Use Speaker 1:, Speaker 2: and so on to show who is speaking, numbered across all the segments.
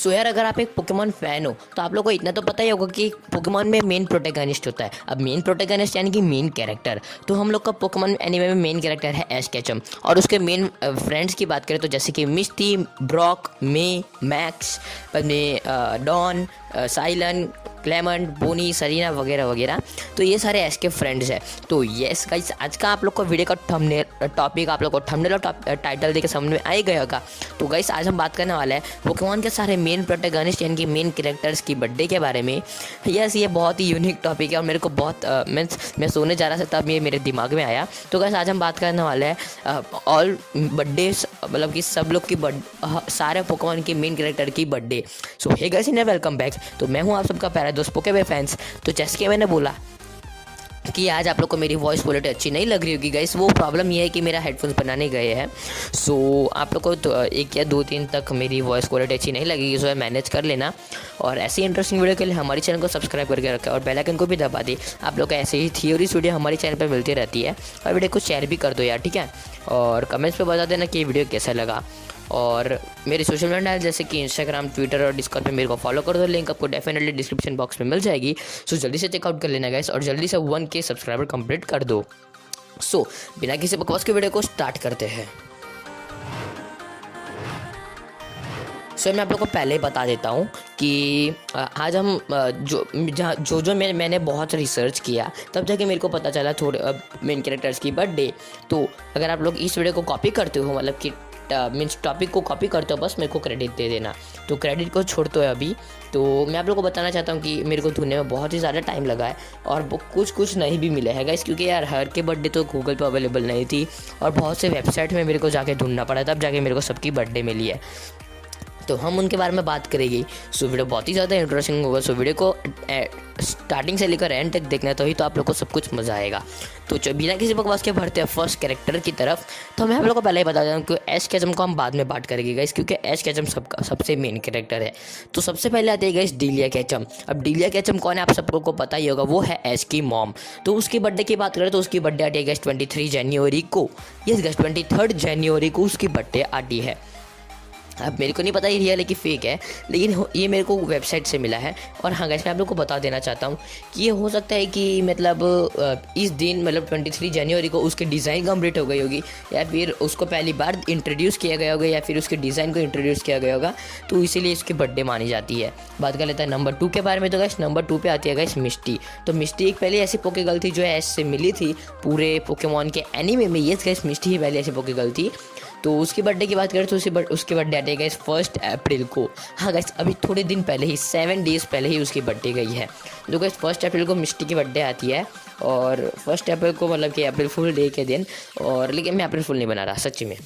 Speaker 1: सो यार, अगर आप एक पोकेमॉन फ़ैन हो तो आप लोग को इतना तो पता ही होगा कि पोकेमॉन में मेन प्रोटैगनिस्ट होता है। अब मेन प्रोटैगनिस्ट यानी कि मेन कैरेक्टर, तो हम लोग का पोकेमॉन एनीमे में मेन कैरेक्टर है ऐश केचम। और उसके मेन फ्रेंड्स की बात करें तो जैसे कि मिस्टी, ब्रॉक, मे, मैक्स, अपने डॉन, साइलन, क्लेमेंट, बोनी, सरीना वगैरह वगैरह। तो ये सारे ऐश के फ्रेंड्स हैं। तो यस गाइस, आज का आप लोग को वीडियो का थंबनेल टॉपिक आप लोग को थंबनेल और टाइटल देख के समझ में आ ही गया होगा। तो गाइस, आज हम बात करने वाले हैं पोकेमॉन के सारे मेन प्रोटैगनिस्ट यानी कि मेन कैरेक्टर्स की बर्थडे के बारे में। यस, ये बहुत ही यूनिक टॉपिक है और मेरे को बहुत मैं सोने जा रहा था तब ये मेरे दिमाग में आया। तो गाइस, आज हम बात करने वाले हैं ऑल बर्थडे, मतलब कि सब लोग की सारे पोकेमॉन के मेन कैरेक्टर की birthday. So hey guys, and welcome back. तो मैं हूँ आप सबका प्यारा दोस्त पोकेबे फैंस। तो जैसे कि मैंने बोला कि आज आप लोग को मेरी वॉइस क्वालिटी अच्छी नहीं लग रही होगी गाइस, वो प्रॉब्लम ये है कि मेरा हेडफोन्स बनाने गए हैं। सो आप लोग को तो 1 या 2 दिन तक मेरी वॉइस क्वालिटी अच्छी नहीं लगेगी, सो मैनेज कर लेना। और ऐसी इंटरेस्टिंग वीडियो के लिए हमारे चैनल को सब्सक्राइब करके रखा और बेल आइकन को भी दबा दी। आप लोग को ऐसे ही थ्योरीज वीडियो हमारे चैनल पर मिलती रहती है। और वीडियो को शेयर भी कर दो यार, ठीक है। और कमेंट्स पे बता देना कि ये वीडियो कैसा लगा। और मेरे सोशल मीडिया जैसे कि इंस्टाग्राम, ट्विटर और डिस्कॉर्ड पे मेरे को फॉलो कर दो। लिंक आपको डेफिनेटली डिस्क्रिप्शन बॉक्स में मिल जाएगी। सो जल्दी से चेकआउट कर लेना गाइस और जल्दी से 1K सब्सक्राइबर कंप्लीट कर दो। सो बिना किसी बकवास के वीडियो को स्टार्ट करते हैं। सो मैं आप लोग को पहले ही बता देता हूँ कि आज हम जो मैंने बहुत रिसर्च किया तब जाके मेरे को पता चला थोड़े मेन कैरेक्टर्स की बर्थडे। तो अगर आप लोग इस वीडियो को कॉपी करते हो, मतलब कि मीन्स टॉपिक को कॉपी करते हो, बस मेरे को क्रेडिट दे देना। तो क्रेडिट को छोड़ते हो अभी। तो मैं आप लोगों को बताना चाहता हूँ कि मेरे को ढूंढने में बहुत ही ज़्यादा टाइम लगा है और कुछ नहीं भी मिले है गाइस, क्योंकि यार हर के बर्थडे तो गूगल पे अवेलेबल नहीं थी और बहुत से वेबसाइट में मेरे को जाके ढूंढना पड़ा, तब जाके मेरे को सबकी बर्थडे मिली है। तो हम उनके बारे में बात करेंगे। सो वीडियो बहुत ही ज़्यादा इंटरेस्टिंग होगा। सो वीडियो को स्टार्टिंग से लेकर एंड तक देखना, तो ही तो आप लोग को सब कुछ मज़ा आएगा। तो बिना किसी बकवास के बढ़ते हैं फर्स्ट कैरेक्टर की तरफ। तो मैं आप लोग को पहले ही बता दूँ कि ऐश केचम को हम बाद में बात करेंगे गाइस, क्योंकि ऐश केचम सबसे मेन कैरेक्टर है। तो सबसे पहले आते हैं गाइस डिलिया केचम। अब डिलिया केचम कौन है आप सबको को पता ही होगा, वो है ऐश की मॉम। तो उसकी बर्थडे की बात करें तो उसकी बर्थडे आती है गाइस 23 जनवरी को। यस गाइस, 23 जनवरी को उसकी बर्थडे आती है। अब मेरे को नहीं पता ये रियल है कि फेक है, लेकिन ये मेरे को वेबसाइट से मिला है। और हाँ गाइस, मैं आप लोग को बता देना चाहता हूँ कि ये हो सकता है कि मतलब इस दिन, मतलब 23 जनवरी को उसकी डिज़ाइन कंप्लीट हो गई होगी, या फिर उसको पहली बार इंट्रोड्यूस किया गया होगा, या फिर उसके डिज़ाइन को इंट्रोड्यूस किया गया होगा, तो इसीलिए इसकी बर्थडे मानी जाती है। बात कर लेते हैं नंबर 2 के बारे में। तो गाइस, नंबर 2 पे आती है गाइस मिस्टी। तो मिस्टी एक पहले ऐसी पोके गर्ल थी जो ऐश से मिली थी पूरे पोकेमॉन के एनीमे में। ये गाइस मिस्टी ही पहले ऐसी पोके गर्ल थी। तो उसकी बर्थडे की बात करें तो उसकी बर्थडे आती है गाइस 1 अप्रैल को। हाँ गाइस, अभी थोड़े दिन पहले ही 7 डेज़ पहले ही उसकी बर्थडे गई है। तो गाइस 1 अप्रैल को मिस्टी की बर्थडे आती है। और 1 अप्रैल को, मतलब कि अप्रैल फुल डे के दिन। और लेकिन मैं अप्रैल फुल नहीं बना रहा सच्ची में।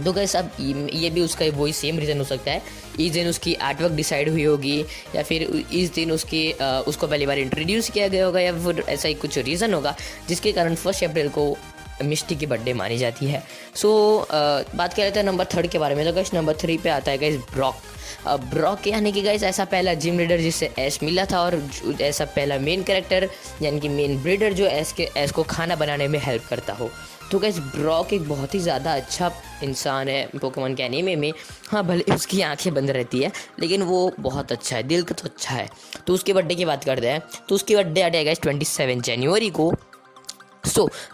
Speaker 1: तो गाइस, अब ये भी उसका वही सेम रीज़न हो सकता है। इस दिन उसकी आर्टवर्क डिसाइड हुई होगी, या फिर इस दिन उसको पहली बार इंट्रोड्यूस किया गया होगा, या फिर ऐसा ही कुछ रीज़न होगा जिसके कारण 1 अप्रैल को मिस्टी की बर्थडे मानी जाती है। सो बात कर लेते हैं नंबर 3 के बारे में। तो गाइस नंबर 3 पे आता है गाइस ब्रॉक। ब्रॉक यानी कि गाइस ऐसा पहला जिम लीडर जिससे ऐश मिला था, और ऐसा पहला मेन कैरेक्टर यानी कि मेन ब्रीडर जो ऐश को खाना बनाने में हेल्प करता हो। तो गाइस ब्रॉक एक बहुत ही ज़्यादा अच्छा इंसान है पोकेमॉन के एनीमे में। हाँ, भले उसकी आंखें बंद रहती है, लेकिन वो बहुत अच्छा है, दिल का तो अच्छा है। तो उसकी बर्थडे की बात करते हैं। तो उसकी बर्थडे आ जाएगा गाइस 27 जनवरी को।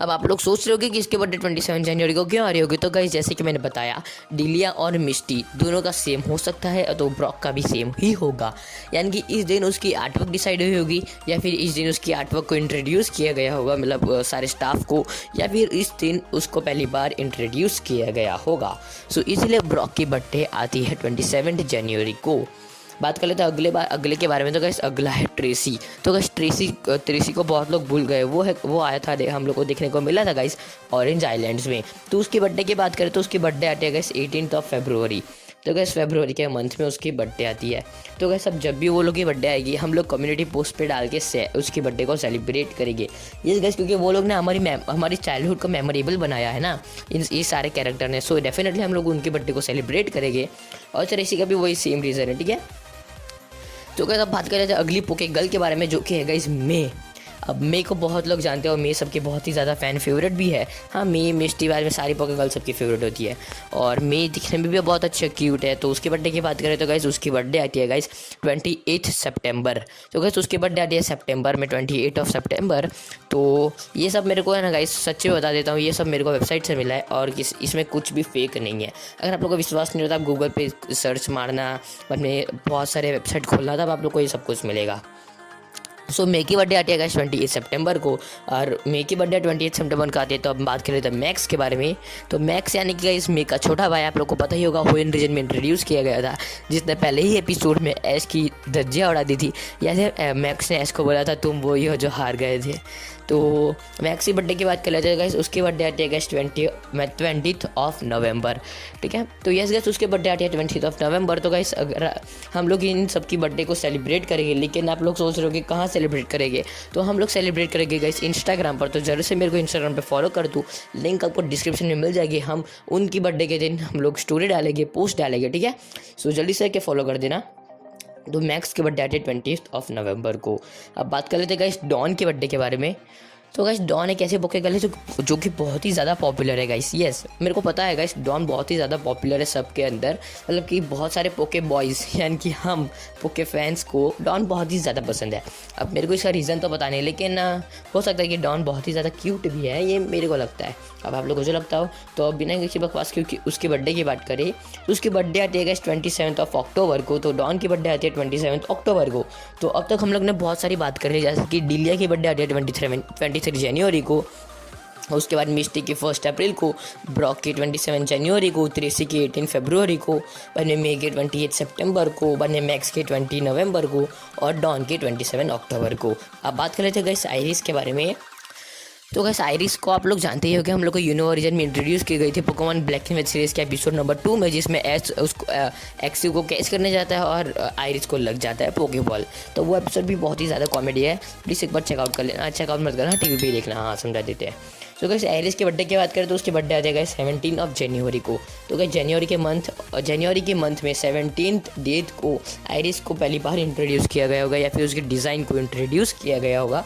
Speaker 1: अब आप लोग सोच रहे होगे कि इसके बर्थडे 27 जनवरी को क्यों आ रही होगी। तो गाइस, जैसे कि मैंने बताया, डिलिया और मिस्टी दोनों का सेम हो सकता है, तो ब्रॉक का भी सेम ही होगा। यानी कि इस दिन उसकी आर्टवर्क डिसाइड हुई होगी, या फिर इस दिन उसकी आर्टवर्क को इंट्रोड्यूस किया गया होगा, मतलब सारे स्टाफ को, या फिर इस दिन उसको पहली बार इंट्रोड्यूस किया गया होगा। सो इसलिए ब्रॉक की बर्थडे आती है 27 जनवरी को। बात कर लेते हैं अगले के बारे में। तो गाइस अगला है ट्रेसी। तो गाइस ट्रेसी को बहुत लोग भूल गए। वो आया था, हम लोग को देखने को मिला था गाइस ऑरेंज आइलैंड्स में। तो उसकी बर्थडे की बात करें तो उसकी बर्थडे आती है गाइस 18 फरवरी। तो गाइस फरवरी के मंथ में उसकी बर्थडे आती है। तो गाइस अब जब भी वो लोग की बर्थडे आएगी, हम लोग कम्युनिटी पोस्ट पे डाल के उसकी बर्थडे को सेलिब्रेट करेंगे। ये गाइस, क्योंकि वो लोग ने हमारी चाइल्डहुड को मेमोरेबल बनाया है ना ये सारे कैरेक्टर ने। सो डेफिनेटली हम लोग उनकी बर्थडे को सेलिब्रेट करेंगे। और ट्रेसी का भी वही सेम रीज़न है, ठीक है। तो गाइस अब बात करें अगली पोके गर्ल के बारे में, जो कि है गाइस मे। अब मे को बहुत लोग जानते हो, मे सबकी बहुत ही ज़्यादा फ़ैन फेवरेट भी है। हाँ, मे मिष्टी बार में सारी पोकेगर्ल सबकी फेवरेट होती है, और मे दिखने में भी बहुत अच्छा क्यूट है। तो उसके बर्थडे की बात करें तो गाइस उसकी बर्थडे आती है गाइस 28 सितंबर। तो गाइस उसकी बर्थडे आती है सितंबर में, 28 सितंबर। तो ये सब मेरे को है ना गाइस, सच्ची बता देता हूँ, ये सब मेरे को वेबसाइट से मिला है और इसमें कुछ भी फेक नहीं है। अगर आप लोग को विश्वास नहीं होता, आप गूगल पे सर्च मारना, अपने बहुत सारे वेबसाइट खोलना, तब आप लोग को ये सब कुछ मिलेगा। सो मे की बर्थडे आती है गाइस 28 सितंबर को, और मे की बर्थडे 28 सितंबर को आती है। तो अब बात करें तो मैक्स के बारे में। तो मैक्स यानी कि गाइस मे का छोटा भाई, आप लोग को पता ही होगा, हुएन रीजन में इंट्रोड्यूस किया गया था, जिसने पहले ही एपिसोड में ऐश की धज्जियां उड़ा दी थी। यानी मैक्स ने ऐश को बोला था तुम वही हो जो हार गए थे। तो मैक्स की बर्थडे की बात कर लेते हैं गाइस, उसकी बर्थडे आती है गाइस 20 नवंबर। ठीक है, तो यस गाइस उसकी बर्थडे आती है 20 नवंबर। तो गाइस अगर हम लोग इन सबकी बर्थडे को सेलिब्रेट करेंगे, लेकिन आप लोग सोच रहे हो कि कहाँ सेलिब्रेट करेंगे, तो हम लोग सेलिब्रेट करेंगे गाइस इंस्टाग्राम पर। तो जरूर से मेरे को इंस्टाग्राम पे फॉलो कर दूँ, लिंक आपको डिस्क्रिप्शन में मिल जाएगी। हम उनकी बर्थडे के दिन हम लोग स्टोरी डालेंगे, पोस्ट डालेंगे, ठीक है। सो जल्दी से आके फॉलो कर देना। तो मैक्स की बर्थडे आती है 20 नवंबर को। अब बात कर लेते हैं गाइस डॉन के बर्थडे के बारे में। तो गाइस डॉन एक ऐसे पोकेगर्ल है जो कि बहुत ही ज़्यादा पॉपुलर है गाइस। यस, मेरे को पता है गाइस, डॉन बहुत ही ज़्यादा पॉपुलर है सबके अंदर। मतलब कि बहुत सारे पोके बॉयज़ यानी कि हम पोके फैंस को डॉन बहुत ही ज़्यादा पसंद है। अब मेरे को इसका रीज़न तो पता नहीं, लेकिन हो सकता है कि डॉन बहुत ही ज़्यादा क्यूट भी है, ये मेरे को लगता है। अब आप लोगों को जो लगता हो, तो अब बिना किसी बकवास, क्योंकि उसकी बर्थडे की बात करें तो उसकी बर्थडे आती है गाइस 27 अक्टूबर को। तो डॉन की बर्थडे आती है 27 अक्टूबर को। तो अब तक हम लोग ने बहुत सारी बात कर ली, जैसे कि डिलिया की बर्थडे आती है 23 जनवरी को, उसके बाद मिस्टी की 1 अप्रैल को, ब्रॉक की 27 जनवरी को, ट्रेसी की 18 फरवरी को, बने मे के 28 सितंबर को, बने मैक्स के 20 नवंबर को, और डॉन के 27 अक्टूबर को। अब बात कर लेते हैं गाइस आइरिस के बारे में। तो गाइस आइरिस को आप लोग जानते ही हो कि हम लोग को यूनो ओरिजिन में इंट्रोड्यूस की गई थी Pokemon black and white series के एपिसोड नंबर 2 में, जिसमें एस उसको एक्सी को कैच करने जाता है और आइरिस को लग जाता है पोकेबॉल। तो वो एपिसोड भी बहुत ही ज़्यादा कॉमेडी है, प्लीज़ एक बार चेकआउट कर लेना। चेकआउट मत करना, टीवी पे देखना, हाँ समझा देते हैं। तो गाइस आइरिस के बर्थडे की बात करें तो उसकी बर्थडे आ जाएगा 17 जनवरी को। तो गाइस जनवरी के मंथ में 17 डेट को आइरिस को पहली बार इंट्रोड्यूस किया गया होगा, या फिर उसके डिज़ाइन को इंट्रोड्यूस किया गया होगा।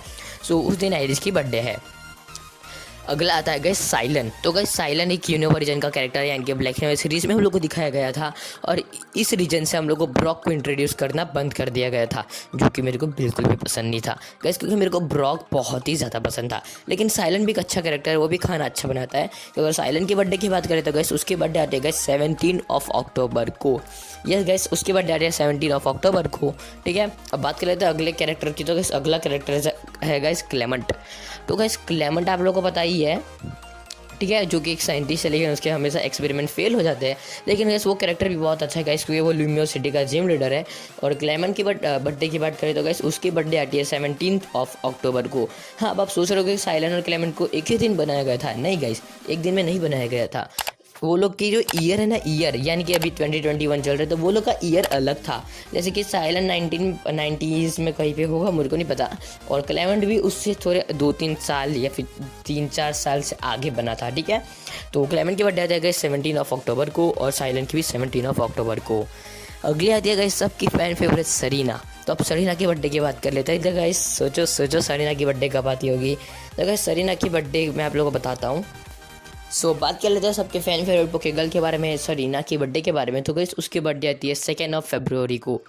Speaker 1: सो उस दिन आइरिस की बर्थडे है। अगला आता है गाइस साइलन। तो गाइस साइलन एक यूनिवर्स रीजन का कैरेक्टर है, यानी कि ब्लैक एंड व्हाइट सीरीज में हम लोग को दिखाया गया था, और इस रीजन से हम लोग को ब्रॉक को इंट्रोड्यूस करना बंद कर दिया गया था, जो कि मेरे को बिल्कुल भी पसंद नहीं था गाइस, क्योंकि मेरे को ब्रॉक बहुत ही ज़्यादा पसंद था। लेकिन साइलन भी एक अच्छा कैरेक्टर है, वो भी खाना अच्छा बनाता है। तो अगर साइलन की बर्थडे की बात करें तो गाइस उसकी बर्थडे आती है गाइस 17 अक्टूबर को। यस गाइस उसकी बर्थडे आती है 17 अक्टूबर को, ठीक है। अब बात कर लेते हैं अगले कैरेक्टर की। तो गाइस अगला कैरेक्टर है गाइस क्लेमेंट। तो गाइस क्लेमेंट आप लोगों को पता ही है, ठीक है, जो कि एक साइंटिस्ट है, लेकिन उसके हमेशा एक्सपेरिमेंट फेल हो जाते हैं। लेकिन गैस वो कैरेक्टर भी बहुत अच्छा है गैस, क्योंकि वो लुमियो सिटी का जिम लीडर है। और क्लेमेंट की बर्थडे की बात करें तो गैस उसकी बर्थडे आती है 17 अक्टूबर को। हाँ, अब आप सोच रहे हो कि साइलन और क्लेमेंट को एक ही दिन बनाया गया था। नहीं गैस, एक दिन में नहीं बनाया गया था। वो लोग की जो ईयर है ना, ईयर यानी कि अभी 2021 चल रहा है, तो वो लोग का ईयर अलग था। जैसे कि साइलन 1990s में कहीं पे होगा, मुझे को नहीं पता, और क्लेमेंट भी उससे थोड़े 2-3 साल या फिर 3-4 साल से आगे बना था, ठीक है। तो क्लेमेंट की बर्थडे आ जाएगा 17 अक्टूबर को, और साइलन की भी 17 अक्टूबर को। अगली आती है गाइस सबकी फ़ैन फेवरेट सरीना। तो अब सरीना की बर्थडे की बात कर लेते हैं। गाइस सोचो सरीना की बर्थडे कब आती होगी। तो गाइस सरीना की बर्थडे मैं आप लोगों को बताता हूँ। सो बात कर लेते हैं सबके फ़ैन फेवरेट पोकेगर्ल के बारे में, सरीना की बर्थडे के बारे में। तो गाइस उसकी बर्थडे आती है 2 फरवरी को,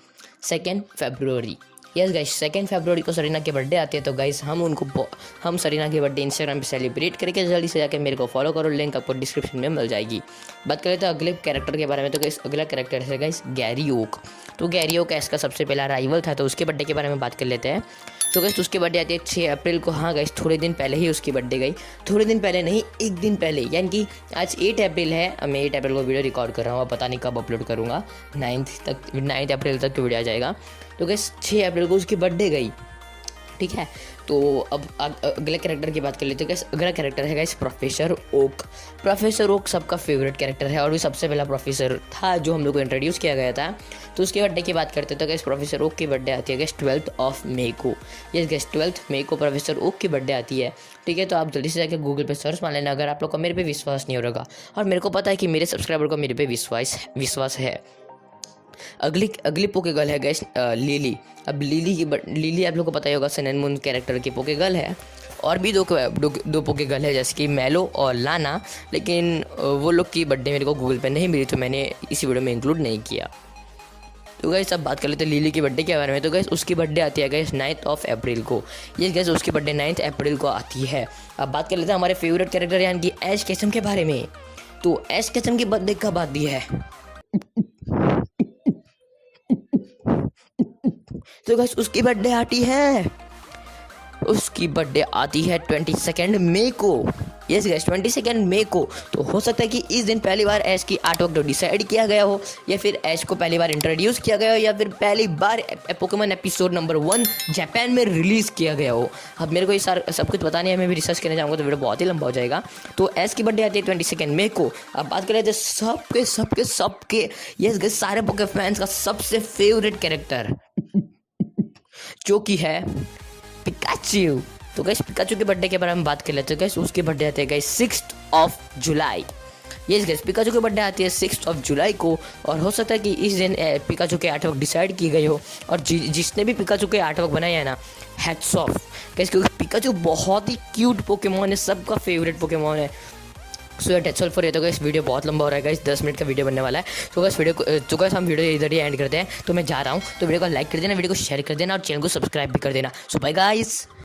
Speaker 1: 2 फरवरी। यस गाइस 2 फरवरी को सरीना की बर्थडे आती है। तो गाइस हम सरीना की बर्थडे इंस्टाग्राम पे सेलिब्रेट करके जल्दी से जाकर मेरे को फॉलो करो, लिंक आपको डिस्क्रिप्शन में मिल जाएगी। बात करें तो अगले कैरेक्टर के बारे में। तो गाइस अगला कैरेक्टर है गाइस गैरी ओक। तो गैरी ओक इसका सबसे पहला राइवल था, तो उसके बर्थडे के बारे में बात कर लेते हैं। तो गाइस उसकी बर्थडे आती है 6 अप्रैल को। हाँ गाइस थोड़े दिन पहले ही उसकी बर्थडे गई, थोड़े दिन पहले नहीं, एक दिन पहले, यानी कि आज 8 अप्रैल है। अब मैं 8 अप्रैल को वीडियो रिकॉर्ड कर रहा हूँ, पता नहीं कब अपलोड करूँगा, 9 अप्रैल तक तो वीडियो आ जाएगा। तो गाइस 6 अप्रैल को उसकी बर्थडे गई, ठीक है। तो अब अगले कैरेक्टर की बात कर लेते हैं। गाइस अगला कैरेक्टर है guys professor Oak. Professor Oak सबका फेवरेट कैरेक्टर है, और भी सबसे पहला प्रोफेसर था जो हम लोग को इंट्रोड्यूस किया गया था। तो उसके बर्थडे की बात करते हैं। तो गाइस प्रोफेसर ओक की बर्थडे आती है गाइस 12 मई को। यस गाइस 12 मई को प्रोफेसर ओक की बर्थडे आती है, ठीक है। तो आप जल्दी से जाकर गूगल पे सर्च मार लेना, अगर आप लोग को मेरे पे विश्वास नहीं हो रहा। और मेरे को पता है कि मेरे सब्सक्राइबर को मेरे पे विश्वास है। अगली अगली पोके गर्ल है गाइस लिली। अब लिली आप लोग को पता ही होगा, सन एंड मून कैरेक्टर की पोके गर्ल है। और भी दो पोके गर्ल है जैसे कि मेलो और लाना, लेकिन वो लोग की बर्थडे मेरे को गूगल पे नहीं मिली तो मैंने इसी वीडियो में इंक्लूड नहीं किया। तो गाइस अब बात कर लेते हैं लिली की बर्थडे के बारे में। तो गाइस उसकी बर्थडे आती है गाइस 9 अप्रैल को। ये गाइस उसकी बर्थडे 9 अप्रैल को आती है। अब बात कर लेते हैं हमारे फेवरेट कैरेक्टर यानी कि ऐश केचम के बारे में। तो ऐश केचम की बर्थडे कब आती है? तो गाइस उसकी बर्थडे आती है 22 मई को। यस गाइस 22 मई को। तो हो सकता है कि इस दिन पहली बार ऐश की आर्ट वर्क डिसाइड किया गया हो, या फिर ऐश को पहली बार इंट्रोड्यूस किया गया हो, या फिर पहली बार पोकेमॉन एपिसोड नंबर 1 जापान में रिलीज किया गया हो। अब मेरे को ये सब कुछ पता नहीं है, मैं भी रिसर्च करने जाऊँगा तो वीडियो बहुत ही लंबा हो जाएगा। तो ऐश की बर्थडे आती है 22 मई को। अब बात कर रहे थे सबके यस गाइस सारे पोके फैंस का सबसे फेवरेट कैरेक्टर जो कि है पिकाचू। तो गाइस पिकाचू के बर्थडे के बारे में बात कर लेते हैं। गाइस उसकी बर्थडे आती है गाइस 6 जुलाई। यस गाइस पिकाचू की बर्थडे आती है 6 जुलाई को। और हो सकता है कि इस दिन पिकाचू के आर्ट वर्क डिसाइड की गई हो। और जिसने भी पिकाचू के आर्ट वर्क बनाया है ना, हैट्स ऑफ गाइस, क्योंकि पिकाचू बहुत ही क्यूट पोकेमॉन है, सबका फेवरेट पोकेमॉन है। सो दैट्स ऑल फॉर ये। तो गाइस वीडियो बहुत लंबा हो रहा है गाइस, 10 मिनट का वीडियो बनने वाला है। तो गाइस हम वीडियो इधर ही एंड करते हैं। तो मैं जा रहा हूँ, तो वीडियो को लाइक कर देना, वीडियो को शेयर कर देना और चैनल को सब्सक्राइब भी कर देना। सो बाय गाइस।